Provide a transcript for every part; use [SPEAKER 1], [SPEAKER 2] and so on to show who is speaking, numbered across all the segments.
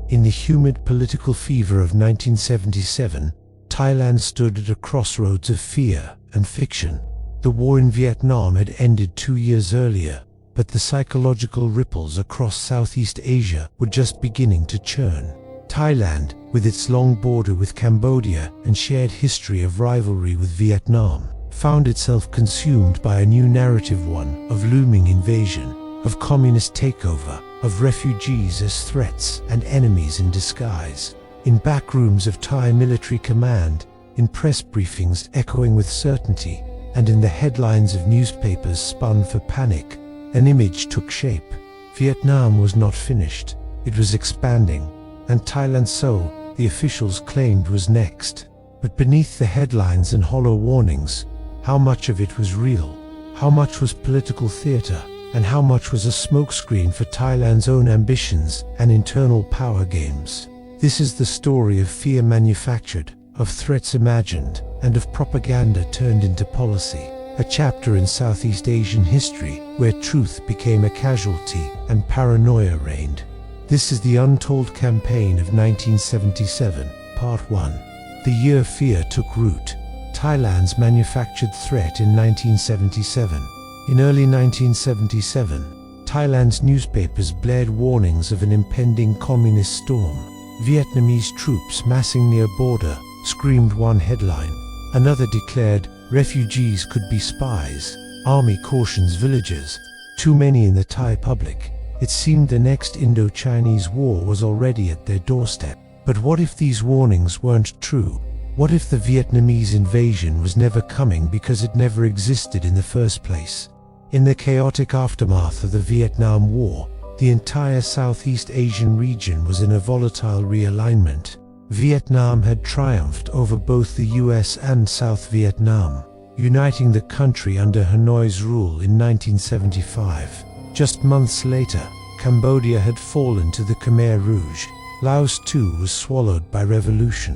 [SPEAKER 1] In the humid political fever of 1977, Thailand stood at a crossroads of fear and fiction. The war in Vietnam had ended 2 years earlier, but the psychological ripples across Southeast Asia were just beginning to churn. Thailand, with its long border with Cambodia and shared history of rivalry with Vietnam, found itself consumed by a new narrative, one of looming invasion, of communist takeover, of refugees as threats and enemies in disguise. In back rooms of Thai military command, in press briefings echoing with certainty, and in the headlines of newspapers spun for panic, an image took shape. Vietnam was not finished. It was expanding, and Thailand, so the officials claimed, was next. But beneath the headlines and hollow warnings, how much of it was real? How much was political theater? And how much was a smokescreen for Thailand's own ambitions and internal power games? This is the story of fear manufactured, of threats imagined, and of propaganda turned into policy. A chapter in Southeast Asian history where truth became a casualty and paranoia reigned. This is the untold campaign of 1977, Part 1. The year fear took root. Thailand's manufactured threat in 1977. In early 1977, Thailand's newspapers blared warnings of an impending communist storm. Vietnamese troops massing near border, screamed one headline. Another declared, refugees could be spies. Army cautions villagers. Too many in the Thai public. It seemed the next Indo-Chinese war was already at their doorstep. But what if these warnings weren't true? What if the Vietnamese invasion was never coming because it never existed in the first place? In the chaotic aftermath of the Vietnam War, the entire Southeast Asian region was in a volatile realignment. Vietnam had triumphed over both the US and South Vietnam, uniting the country under Hanoi's rule in 1975. Just months later, Cambodia had fallen to the Khmer Rouge. Laos too was swallowed by revolution.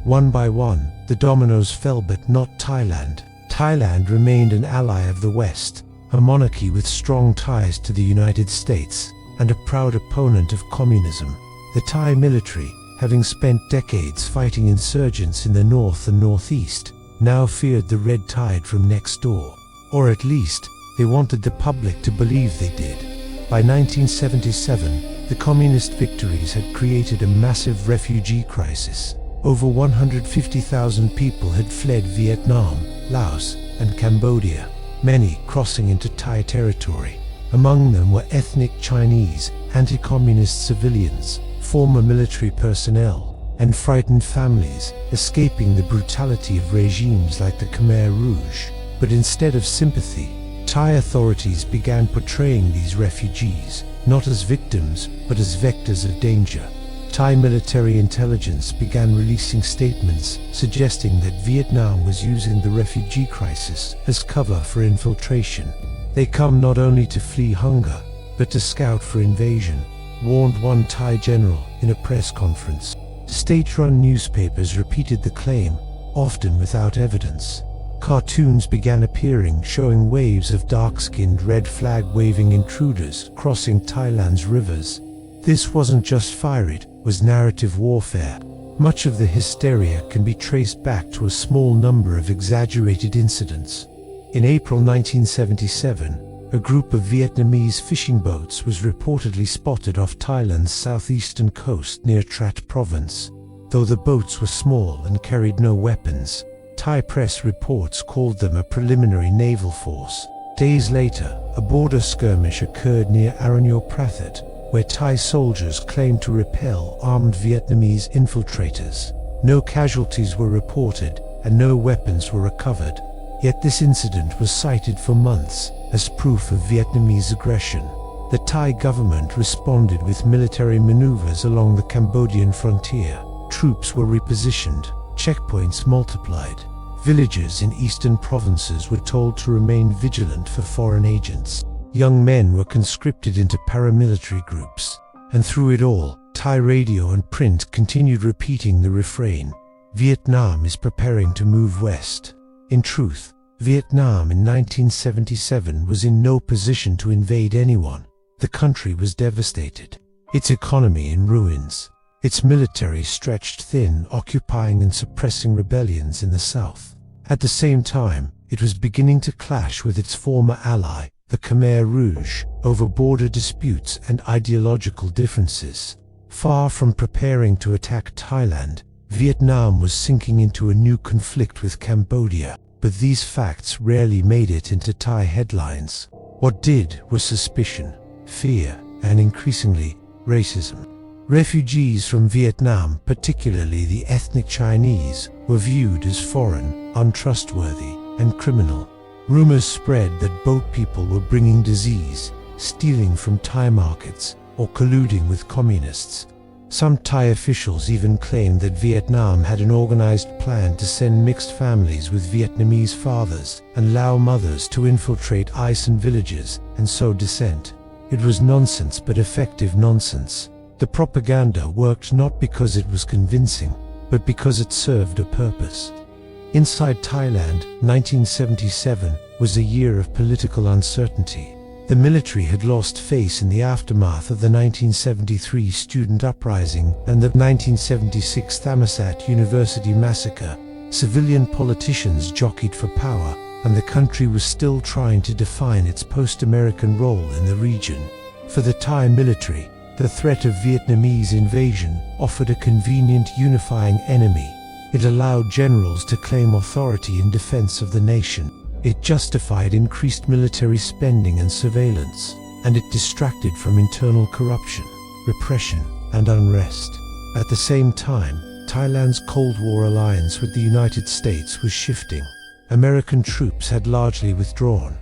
[SPEAKER 1] One by one, the dominoes fell, but not Thailand. Thailand remained an ally of the West, a monarchy with strong ties to the United States, and a proud opponent of communism. The Thai military, having spent decades fighting insurgents in the north and northeast, now feared the red tide from next door. Or at least, they wanted the public to believe they did. By 1977, the communist victories had created a massive refugee crisis. Over 150,000 people had fled Vietnam, Laos, and Cambodia, many crossing into Thai territory. Among them were ethnic Chinese, anti-communist civilians, former military personnel, and frightened families, escaping the brutality of regimes like the Khmer Rouge. But instead of sympathy, Thai authorities began portraying these refugees, not as victims, but as vectors of danger. Thai military intelligence began releasing statements suggesting that Vietnam was using the refugee crisis as cover for infiltration. They come not only to flee hunger, but to scout for invasion, warned one Thai general in a press conference. State-run newspapers repeated the claim, often without evidence. Cartoons began appearing showing waves of dark-skinned red flag-waving intruders crossing Thailand's rivers. This wasn't just fire, it was narrative warfare. Much of the hysteria can be traced back to a small number of exaggerated incidents. In April 1977, a group of Vietnamese fishing boats was reportedly spotted off Thailand's southeastern coast near Trat province. Though the boats were small and carried no weapons, Thai press reports called them a preliminary naval force. Days later, a border skirmish occurred near Aranyol Prathet, where Thai soldiers claimed to repel armed Vietnamese infiltrators. No casualties were reported, and no weapons were recovered. Yet this incident was cited for months as proof of Vietnamese aggression. The Thai government responded with military maneuvers along the Cambodian frontier. Troops were repositioned, checkpoints multiplied. Villagers in eastern provinces were told to remain vigilant for foreign agents. Young men were conscripted into paramilitary groups. And through it all, Thai radio and print continued repeating the refrain, "Vietnam is preparing to move west." In truth, Vietnam in 1977 was in no position to invade anyone. The country was devastated, its economy in ruins, Its military stretched thin, occupying and suppressing rebellions in the south. At the same time, it was beginning to clash with its former ally, the Khmer Rouge, over border disputes and ideological differences. Far from preparing to attack Thailand, Vietnam was sinking into a new conflict with Cambodia, but these facts rarely made it into Thai headlines. What did was suspicion, fear, and increasingly, racism. Refugees from Vietnam, particularly the ethnic Chinese, were viewed as foreign, untrustworthy, and criminal. Rumors spread that boat people were bringing disease, stealing from Thai markets, or colluding with communists. Some Thai officials even claimed that Vietnam had an organized plan to send mixed families with Vietnamese fathers and Lao mothers to infiltrate Isan villages and sow dissent. It was nonsense, but effective nonsense. The propaganda worked not because it was convincing, but because it served a purpose. Inside Thailand, 1977 was a year of political uncertainty. The military had lost face in the aftermath of the 1973 student uprising and the 1976 Thammasat University massacre. Civilian politicians jockeyed for power, and the country was still trying to define its post-American role in the region. For the Thai military, the threat of Vietnamese invasion offered a convenient unifying enemy. It allowed generals to claim authority in defense of the nation. It justified increased military spending and surveillance, and it distracted from internal corruption, repression, and unrest. At the same time, Thailand's Cold War alliance with the United States was shifting. American troops had largely withdrawn.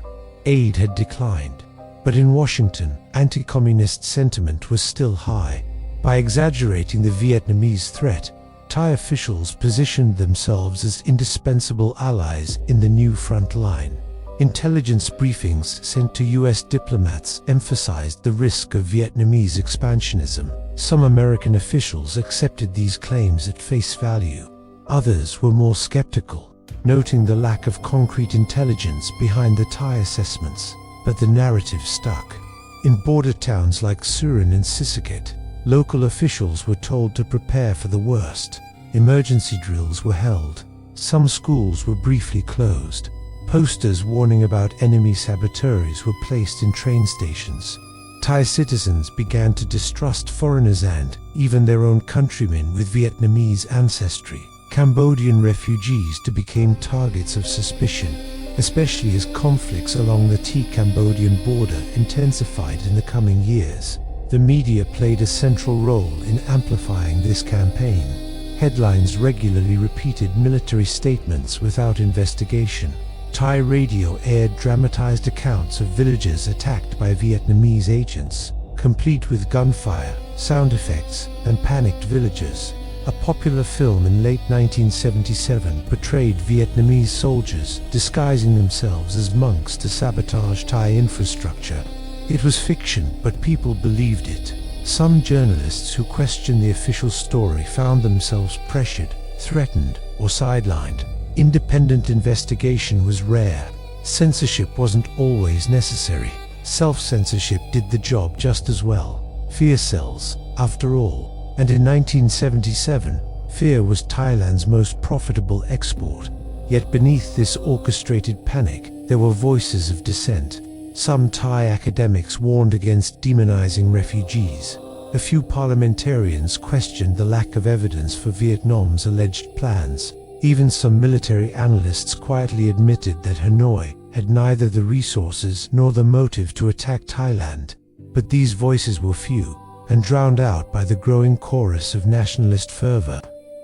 [SPEAKER 1] Aid had declined. But in Washington, anti-communist sentiment was still high. By exaggerating the Vietnamese threat, Thai officials positioned themselves as indispensable allies in the new front line. Intelligence briefings sent to US diplomats emphasized the risk of Vietnamese expansionism. Some American officials accepted these claims at face value. Others were more skeptical, noting the lack of concrete intelligence behind the Thai assessments. But the narrative stuck. In border towns like Surin and Sisaket, local officials were told to prepare for the worst. Emergency drills were held. Some schools were briefly closed. Posters warning about enemy saboteurs were placed in train stations. Thai citizens began to distrust foreigners and even their own countrymen with Vietnamese ancestry. Cambodian refugees became targets of suspicion, especially as conflicts along the Thai-Cambodian border intensified in the coming years. The media played a central role in amplifying this campaign. Headlines regularly repeated military statements without investigation. Thai radio aired dramatized accounts of villages attacked by Vietnamese agents, complete with gunfire, sound effects, and panicked villagers. A popular film in late 1977 portrayed Vietnamese soldiers disguising themselves as monks to sabotage Thai infrastructure. It was fiction, but people believed it. Some journalists who questioned the official story found themselves pressured, threatened, or sidelined. Independent investigation was rare. Censorship wasn't always necessary. Self-censorship did the job just as well. Fear sells, after all. And in 1977, fear was Thailand's most profitable export. Yet beneath this orchestrated panic, there were voices of dissent. Some Thai academics warned against demonizing refugees. A few parliamentarians questioned the lack of evidence for Vietnam's alleged plans. Even some military analysts quietly admitted that Hanoi had neither the resources nor the motive to attack Thailand. But these voices were few, and drowned out by the growing chorus of nationalist fervor.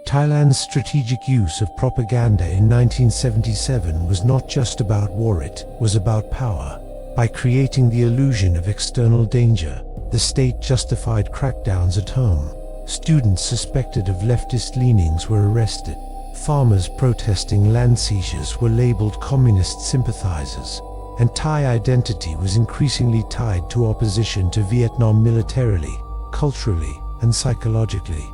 [SPEAKER 1] Thailand's strategic use of propaganda in 1977 was not just about war, it was about power. By creating the illusion of external danger, the state justified crackdowns at home. Students suspected of leftist leanings were arrested. Farmers protesting land seizures were labeled communist sympathizers. And Thai identity was increasingly tied to opposition to Vietnam militarily, culturally, and psychologically.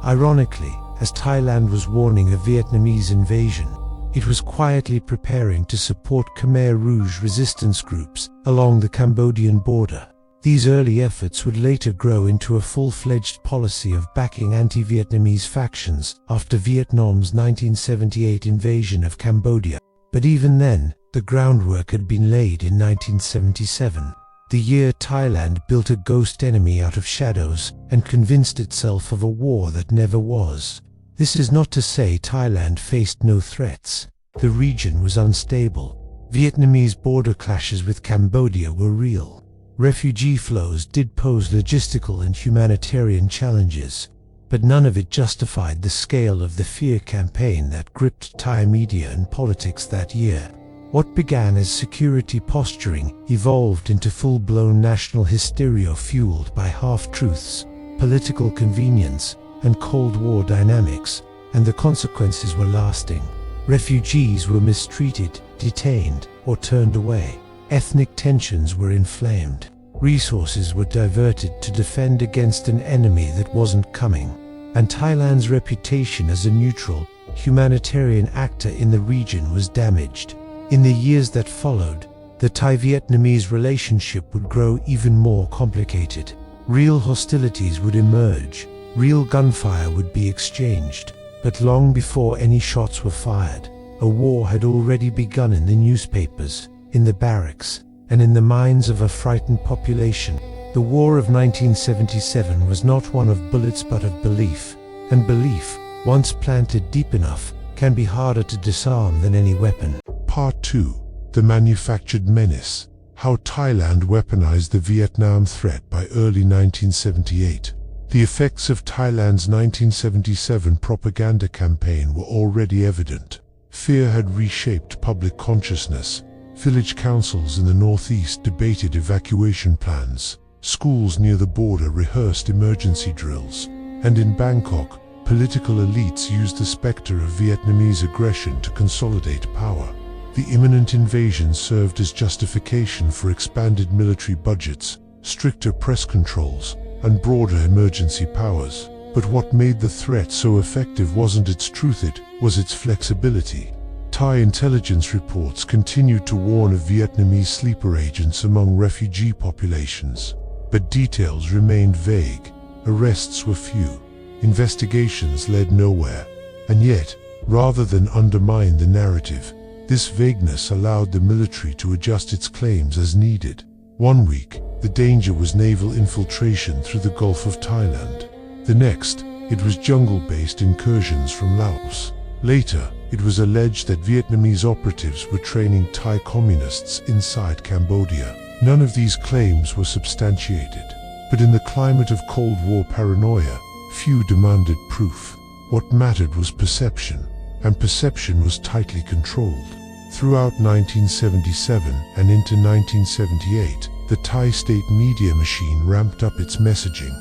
[SPEAKER 1] Ironically, as Thailand was warning of Vietnamese invasion, it was quietly preparing to support Khmer Rouge resistance groups along the Cambodian border. These early efforts would later grow into a full-fledged policy of backing anti-Vietnamese factions after Vietnam's 1978 invasion of Cambodia. But even then, the groundwork had been laid in 1977, the year Thailand built a ghost enemy out of shadows and convinced itself of a war that never was. This is not to say Thailand faced no threats. The region was unstable. Vietnamese border clashes with Cambodia were real. Refugee flows did pose logistical and humanitarian challenges, but none of it justified the scale of the fear campaign that gripped Thai media and politics that year. What began as security posturing evolved into full-blown national hysteria fueled by half-truths, political convenience, and Cold War dynamics, and the consequences were lasting. Refugees were mistreated, detained, or turned away. Ethnic tensions were inflamed. Resources were diverted to defend against an enemy that wasn't coming. And Thailand's reputation as a neutral, humanitarian actor in the region was damaged. In the years that followed, the Thai-Vietnamese relationship would grow even more complicated. Real hostilities would emerge. Real gunfire would be exchanged. But long before any shots were fired, a war had already begun in the newspapers, in the barracks, and in the minds of a frightened population. The War of 1977 was not one of bullets but of belief, and belief, once planted deep enough, can be harder to disarm than any weapon.
[SPEAKER 2] Part 2. The Manufactured Menace. How Thailand Weaponized the Vietnam Threat by early 1978. The effects of Thailand's 1977 propaganda campaign were already evident. Fear had reshaped public consciousness. Village councils in the northeast debated evacuation plans. Schools near the border rehearsed emergency drills. And in Bangkok, political elites used the specter of Vietnamese aggression to consolidate power. The imminent invasion served as justification for expanded military budgets, stricter press controls, and broader emergency powers. But what made the threat so effective wasn't its truth, it was its flexibility. Thai intelligence reports continued to warn of Vietnamese sleeper agents among refugee populations. But details remained vague. Arrests were few. Investigations led nowhere. And yet, rather than undermine the narrative, this vagueness allowed the military to adjust its claims as needed. One week, the danger was naval infiltration through the Gulf of Thailand. The next, it was jungle-based incursions from Laos. Later, it was alleged that Vietnamese operatives were training Thai communists inside Cambodia. None of these claims were substantiated. But in the climate of Cold War paranoia, few demanded proof. What mattered was perception, and perception was tightly controlled. Throughout 1977 and into 1978, the Thai state media machine ramped up its messaging.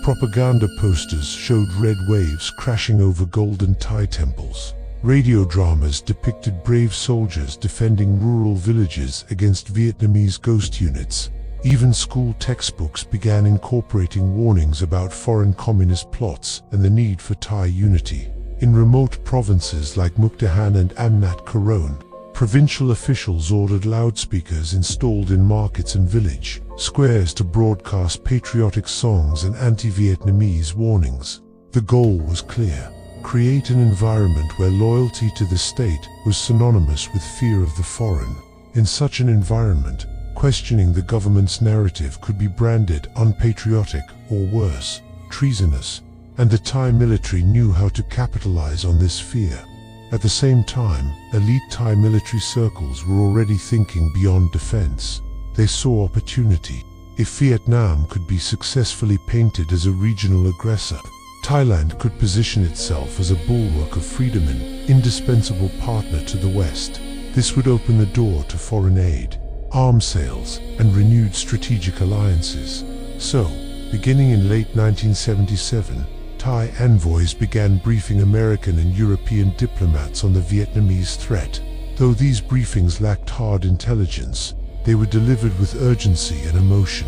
[SPEAKER 2] Propaganda posters showed red waves crashing over golden Thai temples. Radio dramas depicted brave soldiers defending rural villages against Vietnamese ghost units. Even school textbooks began incorporating warnings about foreign communist plots and the need for Thai unity. In remote provinces like Mukdahan and Amnat Karon, provincial officials ordered loudspeakers installed in markets and village squares to broadcast patriotic songs and anti-Vietnamese warnings. The goal was clear: create an environment where loyalty to the state was synonymous with fear of the foreign. In such an environment, questioning the government's narrative could be branded unpatriotic or worse, treasonous, and the Thai military knew how to capitalize on this fear. At the same time, elite Thai military circles were already thinking beyond defense. They saw opportunity. If Vietnam could be successfully painted as a regional aggressor, Thailand could position itself as a bulwark of freedom and indispensable partner to the West. This would open the door to foreign aid, arms sales, and renewed strategic alliances. So, beginning in late 1977, Thai envoys began briefing American and European diplomats on the Vietnamese threat. Though these briefings lacked hard intelligence, they were delivered with urgency and emotion.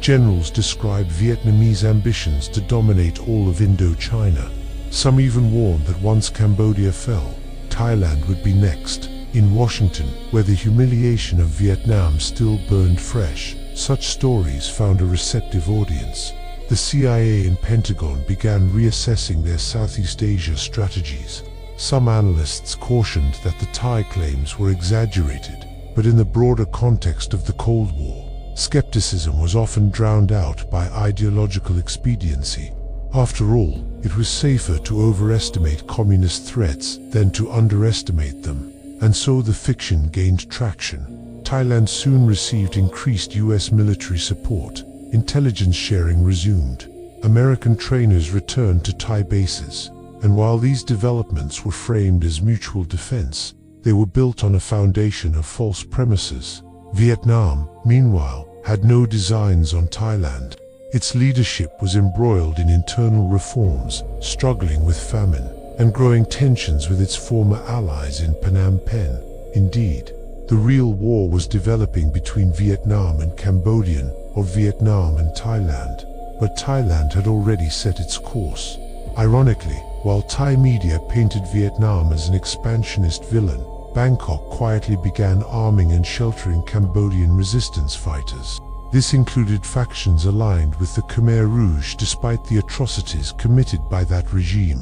[SPEAKER 2] Generals described Vietnamese ambitions to dominate all of Indochina. Some even warned that once Cambodia fell, Thailand would be next. In Washington, where the humiliation of Vietnam still burned fresh, Such stories found a receptive audience. The CIA and Pentagon began reassessing their Southeast Asia strategies. Some analysts cautioned that the Thai claims were exaggerated, but in the broader context of the Cold War, skepticism was often drowned out by ideological expediency. After all, it was safer to overestimate communist threats than to underestimate them, and so the fiction gained traction. Thailand soon received increased US military support. Intelligence sharing resumed. American trainers returned to Thai bases, and while these developments were framed as mutual defense, they were built on a foundation of false premises. Vietnam, meanwhile, had no designs on Thailand. Its leadership was embroiled in internal reforms, struggling with famine, and growing tensions with its former allies in Phnom Penh. Indeed, the real war was developing between Vietnam and Cambodian, or Vietnam and Thailand, but Thailand had already set its course. Ironically, while Thai media painted Vietnam as an expansionist villain, Bangkok quietly began arming and sheltering Cambodian resistance fighters. This included factions aligned with the Khmer Rouge despite the atrocities committed by that regime.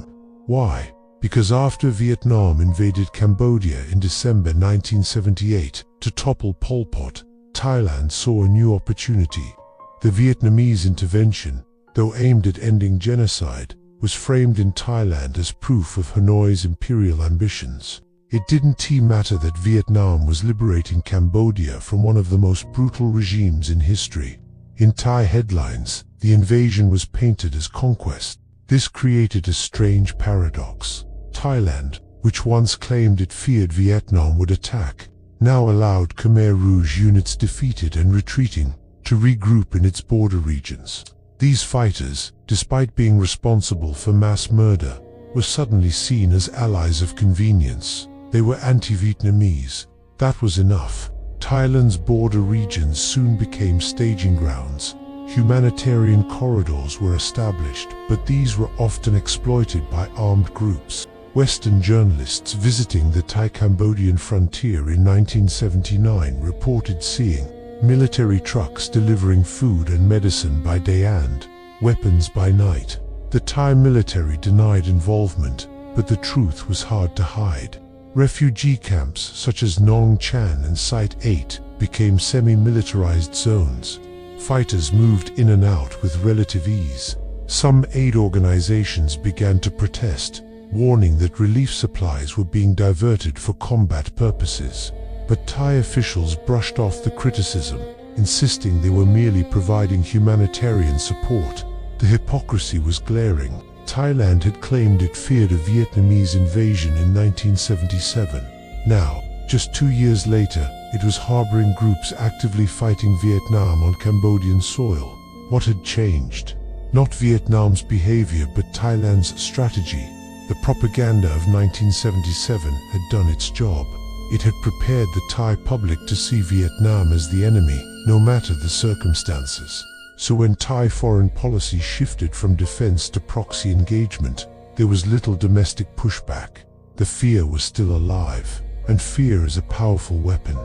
[SPEAKER 2] Why? Because after Vietnam invaded Cambodia in December 1978 to topple Pol Pot, Thailand saw a new opportunity. The Vietnamese intervention, though aimed at ending genocide, was framed in Thailand as proof of Hanoi's imperial ambitions. It didn't matter that Vietnam was liberating Cambodia from one of the most brutal regimes in history. In Thai headlines, the invasion was painted as conquest. This created a strange paradox. Thailand, which once claimed it feared Vietnam would attack, now allowed Khmer Rouge units defeated and retreating to regroup in its border regions. These fighters, despite being responsible for mass murder, were suddenly seen as allies of convenience. They were anti-Vietnamese. That was enough. Thailand's border regions soon became staging grounds. Humanitarian corridors were established, but these were often exploited by armed groups. Western journalists visiting the Thai-Cambodian frontier in 1979 reported seeing military trucks delivering food and medicine by day and weapons by night. The Thai military denied involvement, but the truth was hard to hide. Refugee camps such as Nong Chan and Site 8 became semi-militarized zones. Fighters moved in and out with relative ease. Some aid organizations began to protest, warning that relief supplies were being diverted for combat purposes. But Thai officials brushed off the criticism, insisting they were merely providing humanitarian support. The hypocrisy was glaring. Thailand had claimed it feared a Vietnamese invasion in 1977. Now, just 2 years later, it was harboring groups actively fighting Vietnam on Cambodian soil. What had changed? Not Vietnam's behavior, but Thailand's strategy. The propaganda of 1977 had done its job. It had prepared the Thai public to see Vietnam as the enemy, no matter the circumstances. So when Thai foreign policy shifted from defense to proxy engagement, there was little domestic pushback. The fear was still alive, and fear is a powerful weapon.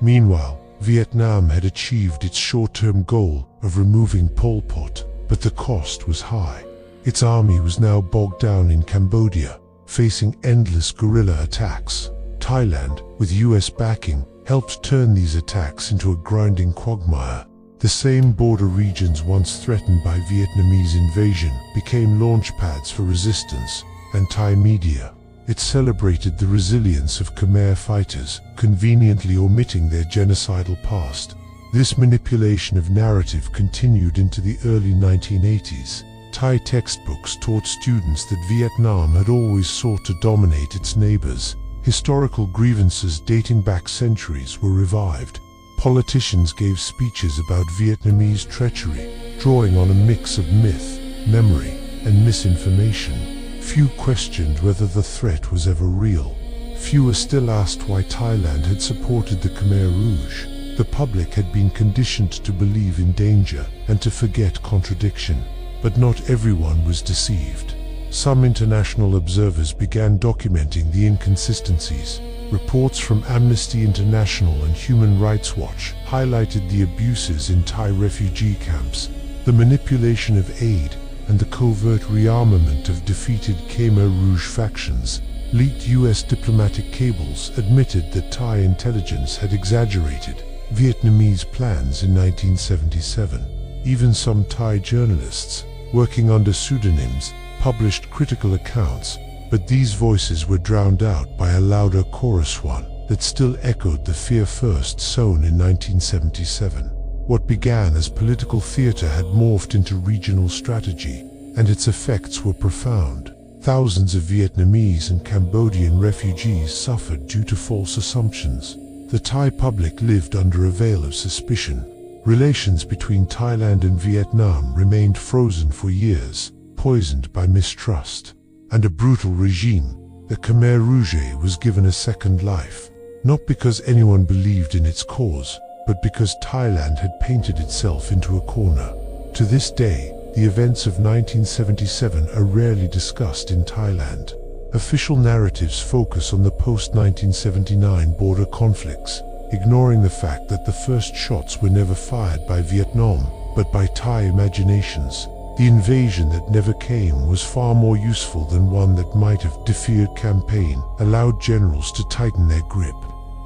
[SPEAKER 2] Meanwhile, Vietnam had achieved its short-term goal of removing Pol Pot, but the cost was high. Its army was now bogged down in Cambodia, facing endless guerrilla attacks. Thailand, with US backing, helped turn these attacks into a grinding quagmire. The same border regions once threatened by Vietnamese invasion became launchpads for resistance, and Thai media. It celebrated the resilience of Khmer fighters, conveniently omitting their genocidal past. This manipulation of narrative continued into the early 1980s. Thai textbooks taught students that Vietnam had always sought to dominate its neighbors. Historical grievances dating back centuries were revived. Politicians gave speeches about Vietnamese treachery, drawing on a mix of myth, memory, and misinformation. Few questioned whether the threat was ever real. Fewer still asked why Thailand had supported the Khmer Rouge. The public had been conditioned to believe in danger and to forget contradiction. But not everyone was deceived. Some international observers began documenting the inconsistencies. Reports from Amnesty International and Human Rights Watch highlighted the abuses in Thai refugee camps, the manipulation of aid, and the covert rearmament of defeated Khmer Rouge factions. Leaked U.S. diplomatic cables admitted that Thai intelligence had exaggerated Vietnamese plans in 1977. Even some Thai journalists, working under pseudonyms, published critical accounts, but these voices were drowned out by a louder chorus one that still echoed the fear first sown in 1977. What began as political theater had morphed into regional strategy, and its effects were profound. Thousands of Vietnamese and Cambodian refugees suffered due to false assumptions. The Thai public lived under a veil of suspicion. Relations between Thailand and Vietnam remained frozen for years, poisoned by mistrust. And a brutal regime, the Khmer Rouge, was given a second life, not because anyone believed in its cause, but because Thailand had painted itself into a corner. To this day, the events of 1977 are rarely discussed in Thailand. Official narratives focus on the post-1979 border conflicts, ignoring the fact that the first shots were never fired by Vietnam, but by Thai imaginations. The invasion that never came was far more useful than one that might have. The feared campaign allowed generals to tighten their grip.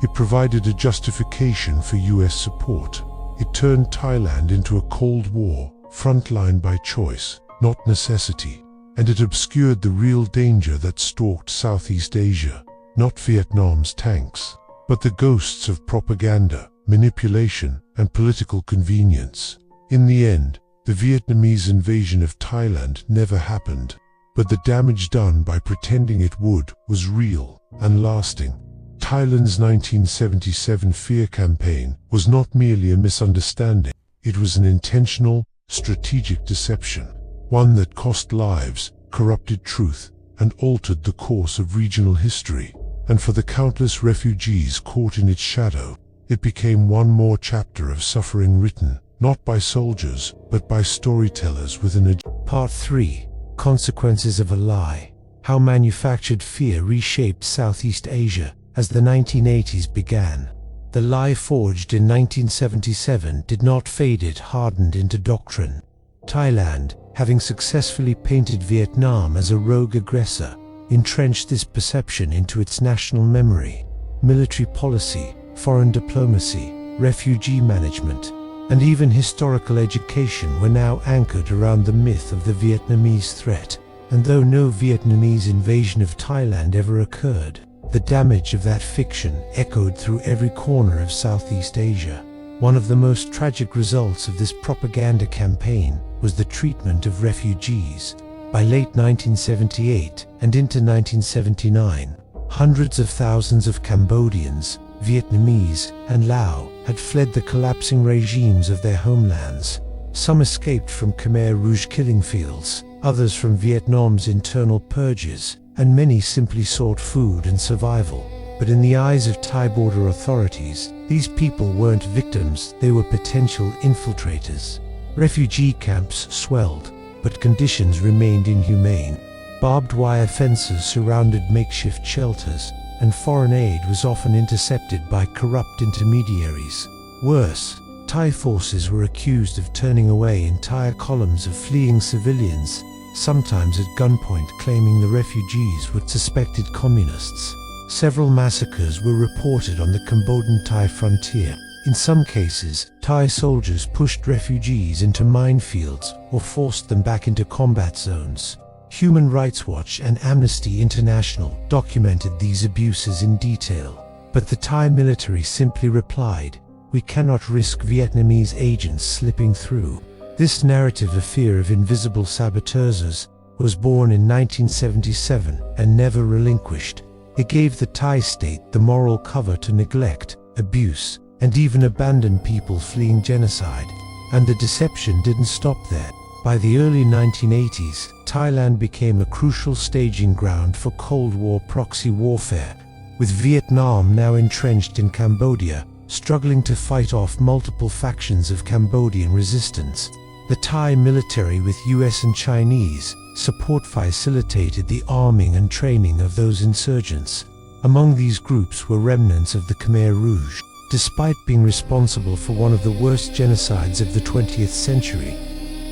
[SPEAKER 2] It provided a justification for US support. It turned Thailand into a Cold War frontline by choice, not necessity. And it obscured the real danger that stalked Southeast Asia, not Vietnam's tanks, but the ghosts of propaganda, manipulation, and political convenience. In the end, the Vietnamese invasion of Thailand never happened, but the damage done by pretending it would was real and lasting. Thailand's 1977 fear campaign was not merely a misunderstanding, it was an intentional, strategic deception, one that cost lives, corrupted truth, and altered the course of regional history. And for the countless refugees caught in its shadow, it became one more chapter of suffering written, not by soldiers, but by storytellers with an agenda.
[SPEAKER 1] Part 3. Consequences of a Lie. How manufactured fear reshaped Southeast Asia as the 1980s began. The lie forged in 1977 did not fade, it hardened into doctrine. Thailand, having successfully painted Vietnam as a rogue aggressor, entrenched this perception into its national memory. Military policy, foreign diplomacy, refugee management, and even historical education were now anchored around the myth of the Vietnamese threat. And though no Vietnamese invasion of Thailand ever occurred, the damage of that fiction echoed through every corner of Southeast Asia. One of the most tragic results of this propaganda campaign was the treatment of refugees. By late 1978 and into 1979, hundreds of thousands of Cambodians, Vietnamese, and Lao had fled the collapsing regimes of their homelands. Some escaped from Khmer Rouge killing fields, others from Vietnam's internal purges, and many simply sought food and survival. But in the eyes of Thai border authorities, these people weren't victims, they were potential infiltrators. Refugee camps swelled, but conditions remained inhumane. Barbed wire fences surrounded makeshift shelters, and foreign aid was often intercepted by corrupt intermediaries. Worse, Thai forces were accused of turning away entire columns of fleeing civilians, sometimes at gunpoint, claiming the refugees were suspected communists. Several massacres were reported on the Cambodian-Thai frontier. In some cases, Thai soldiers pushed refugees into minefields or forced them back into combat zones. Human Rights Watch and Amnesty International documented these abuses in detail. But the Thai military simply replied, "We cannot risk Vietnamese agents slipping through." This narrative of fear of invisible saboteurs was born in 1977 and never relinquished. It gave the Thai state the moral cover to neglect, abuse, and even abandon people fleeing genocide. And the deception didn't stop there. By the early 1980s, Thailand became a crucial staging ground for Cold War proxy warfare, with Vietnam now entrenched in Cambodia, struggling to fight off multiple factions of Cambodian resistance. The Thai military, with US and Chinese support, facilitated the arming and training of those insurgents. Among these groups were remnants of the Khmer Rouge. Despite being responsible for one of the worst genocides of the 20th century,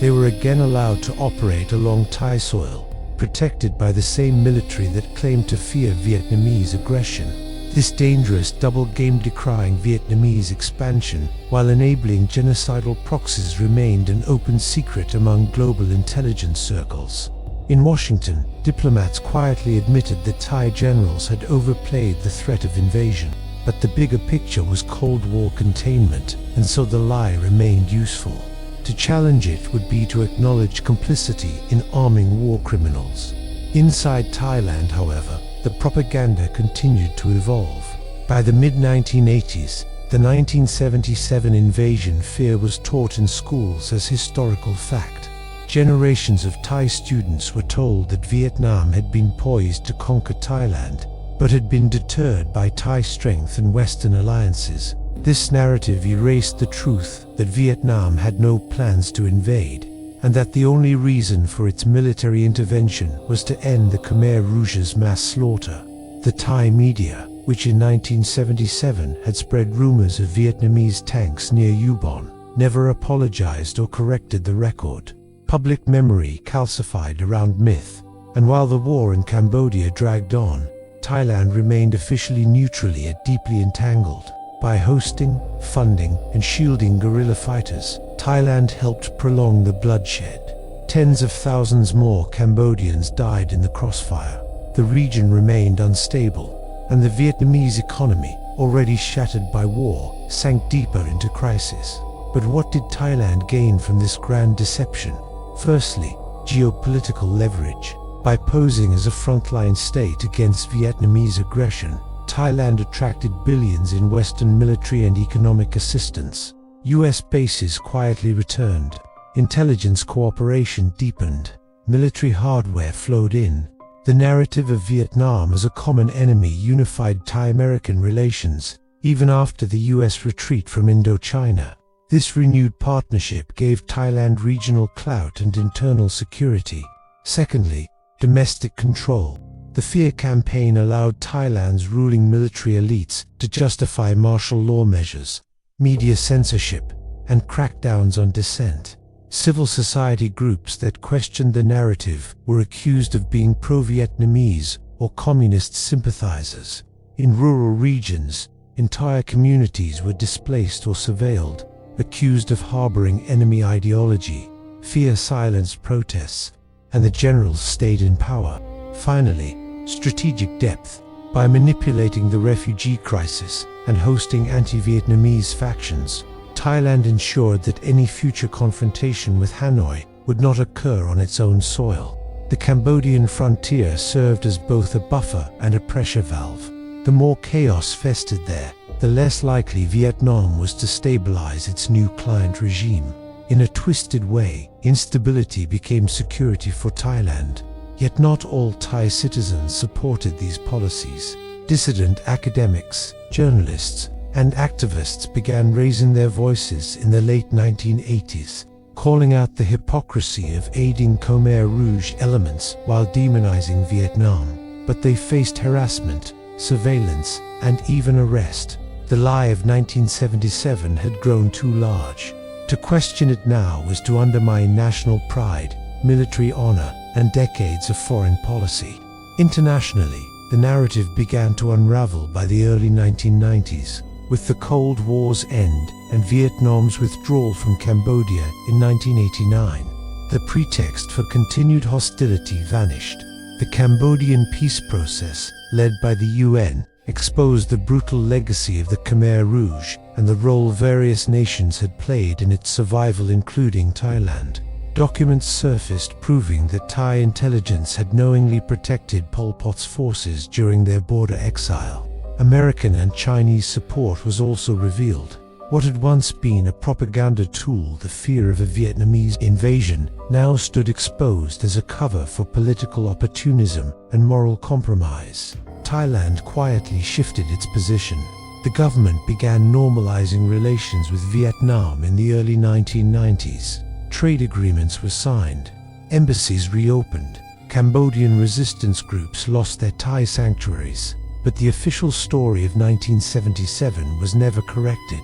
[SPEAKER 1] they were again allowed to operate along Thai soil, protected by the same military that claimed to fear Vietnamese aggression. This dangerous double game decrying Vietnamese expansion while enabling genocidal proxies remained an open secret among global intelligence circles. In Washington, diplomats quietly admitted that Thai generals had overplayed the threat of invasion. But the bigger picture was Cold War containment, and so the lie remained useful. To challenge it would be to acknowledge complicity in arming war criminals. Inside Thailand, however, the propaganda continued to evolve. By the mid-1980s, the 1977 invasion fear was taught in schools as historical fact. Generations of Thai students were told that Vietnam had been poised to conquer Thailand, but had been deterred by Thai strength and Western alliances. This narrative erased the truth that Vietnam had no plans to invade, and that the only reason for its military intervention was to end the Khmer Rouge's mass slaughter. The Thai media, which in 1977 had spread rumors of Vietnamese tanks near Ubon, never apologized or corrected the record. Public memory calcified around myth, and while the war in Cambodia dragged on, Thailand remained officially neutral yet deeply entangled. By hosting, funding, and shielding guerrilla fighters, Thailand helped prolong the bloodshed. Tens of thousands more Cambodians died in the crossfire. The region remained unstable, and the Vietnamese economy, already shattered by war, sank deeper into crisis. But what did Thailand gain from this grand deception? Firstly, geopolitical leverage. By posing as a frontline state against Vietnamese aggression, Thailand attracted billions in Western military and economic assistance. US bases quietly returned. Intelligence cooperation deepened. Military hardware flowed in. The narrative of Vietnam as a common enemy unified Thai-American relations, even after the US retreat from Indochina. This renewed partnership gave Thailand regional clout and internal security. Secondly, domestic control. The fear campaign allowed Thailand's ruling military elites to justify martial law measures, media censorship, and crackdowns on dissent. Civil society groups that questioned the narrative were accused of being pro-Vietnamese or communist sympathizers. In rural regions, entire communities were displaced or surveilled, accused of harboring enemy ideology. Fear silenced protests, and the generals stayed in power. Finally, strategic depth. By manipulating the refugee crisis and hosting anti-Vietnamese factions, Thailand ensured that any future confrontation with Hanoi would not occur on its own soil. The Cambodian frontier served as both a buffer and a pressure valve. The more chaos festered there, the less likely Vietnam was to stabilize its new client regime. In a twisted way, instability became security for Thailand. Yet not all Thai citizens supported these policies. Dissident academics, journalists, and activists began raising their voices in the late 1980s, calling out the hypocrisy of aiding Khmer Rouge elements while demonizing Vietnam. But they faced harassment, surveillance, and even arrest. The lie of 1977 had grown too large. To question it now was to undermine national pride, military honor, and decades of foreign policy. Internationally, the narrative began to unravel by the early 1990s, with the Cold War's end and Vietnam's withdrawal from Cambodia in 1989. The pretext for continued hostility vanished. The Cambodian peace process, led by the UN, exposed the brutal legacy of the Khmer Rouge and the role various nations had played in its survival, including Thailand. Documents surfaced proving that Thai intelligence had knowingly protected Pol Pot's forces during their border exile. American and Chinese support was also revealed. What had once been a propaganda tool, the fear of a Vietnamese invasion, now stood exposed as a cover for political opportunism and moral compromise. Thailand quietly shifted its position. The government began normalizing relations with Vietnam in the early 1990s. Trade agreements were signed. Embassies reopened. Cambodian resistance groups lost their Thai sanctuaries. but the official story of 1977 was never corrected.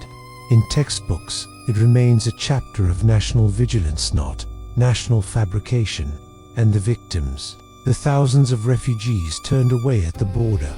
[SPEAKER 1] In textbooks, it remains a chapter of national vigilance, not national fabrication. And the victims, the thousands of refugees turned away at the border,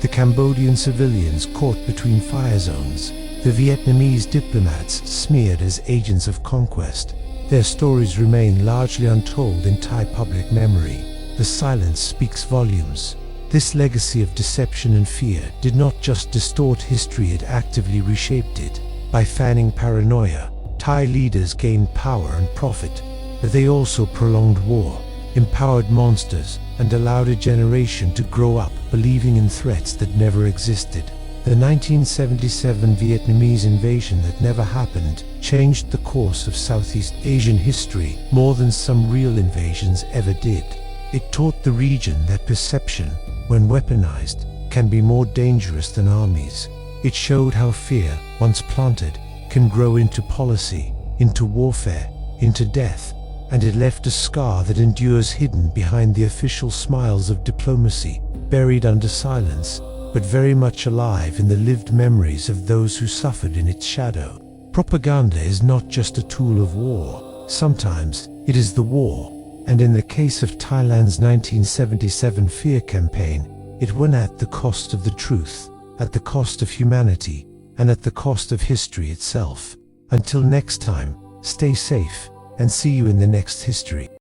[SPEAKER 1] the Cambodian civilians caught between fire zones, the Vietnamese diplomats smeared as agents of conquest, their stories remain largely untold in Thai public memory. The silence speaks volumes. This legacy of deception and fear did not just distort history, it actively reshaped it. By fanning paranoia, Thai leaders gained power and profit, but they also prolonged war, empowered monsters, and allowed a generation to grow up believing in threats that never existed. The 1977 Vietnamese invasion that never happened changed the course of Southeast Asian history more than some real invasions ever did. It taught the region that perception, when weaponized, can be more dangerous than armies. It showed how fear, once planted, can grow into policy, into warfare, into death, and it left a scar that endures hidden behind the official smiles of diplomacy, buried under silence, but very much alive in the lived memories of those who suffered in its shadow. Propaganda is not just a tool of war. Sometimes it is the war, and in the case of Thailand's 1977 fear campaign, it went at the cost of the truth, at the cost of humanity, and at the cost of history itself. Until next time, stay safe, and see you in the next history.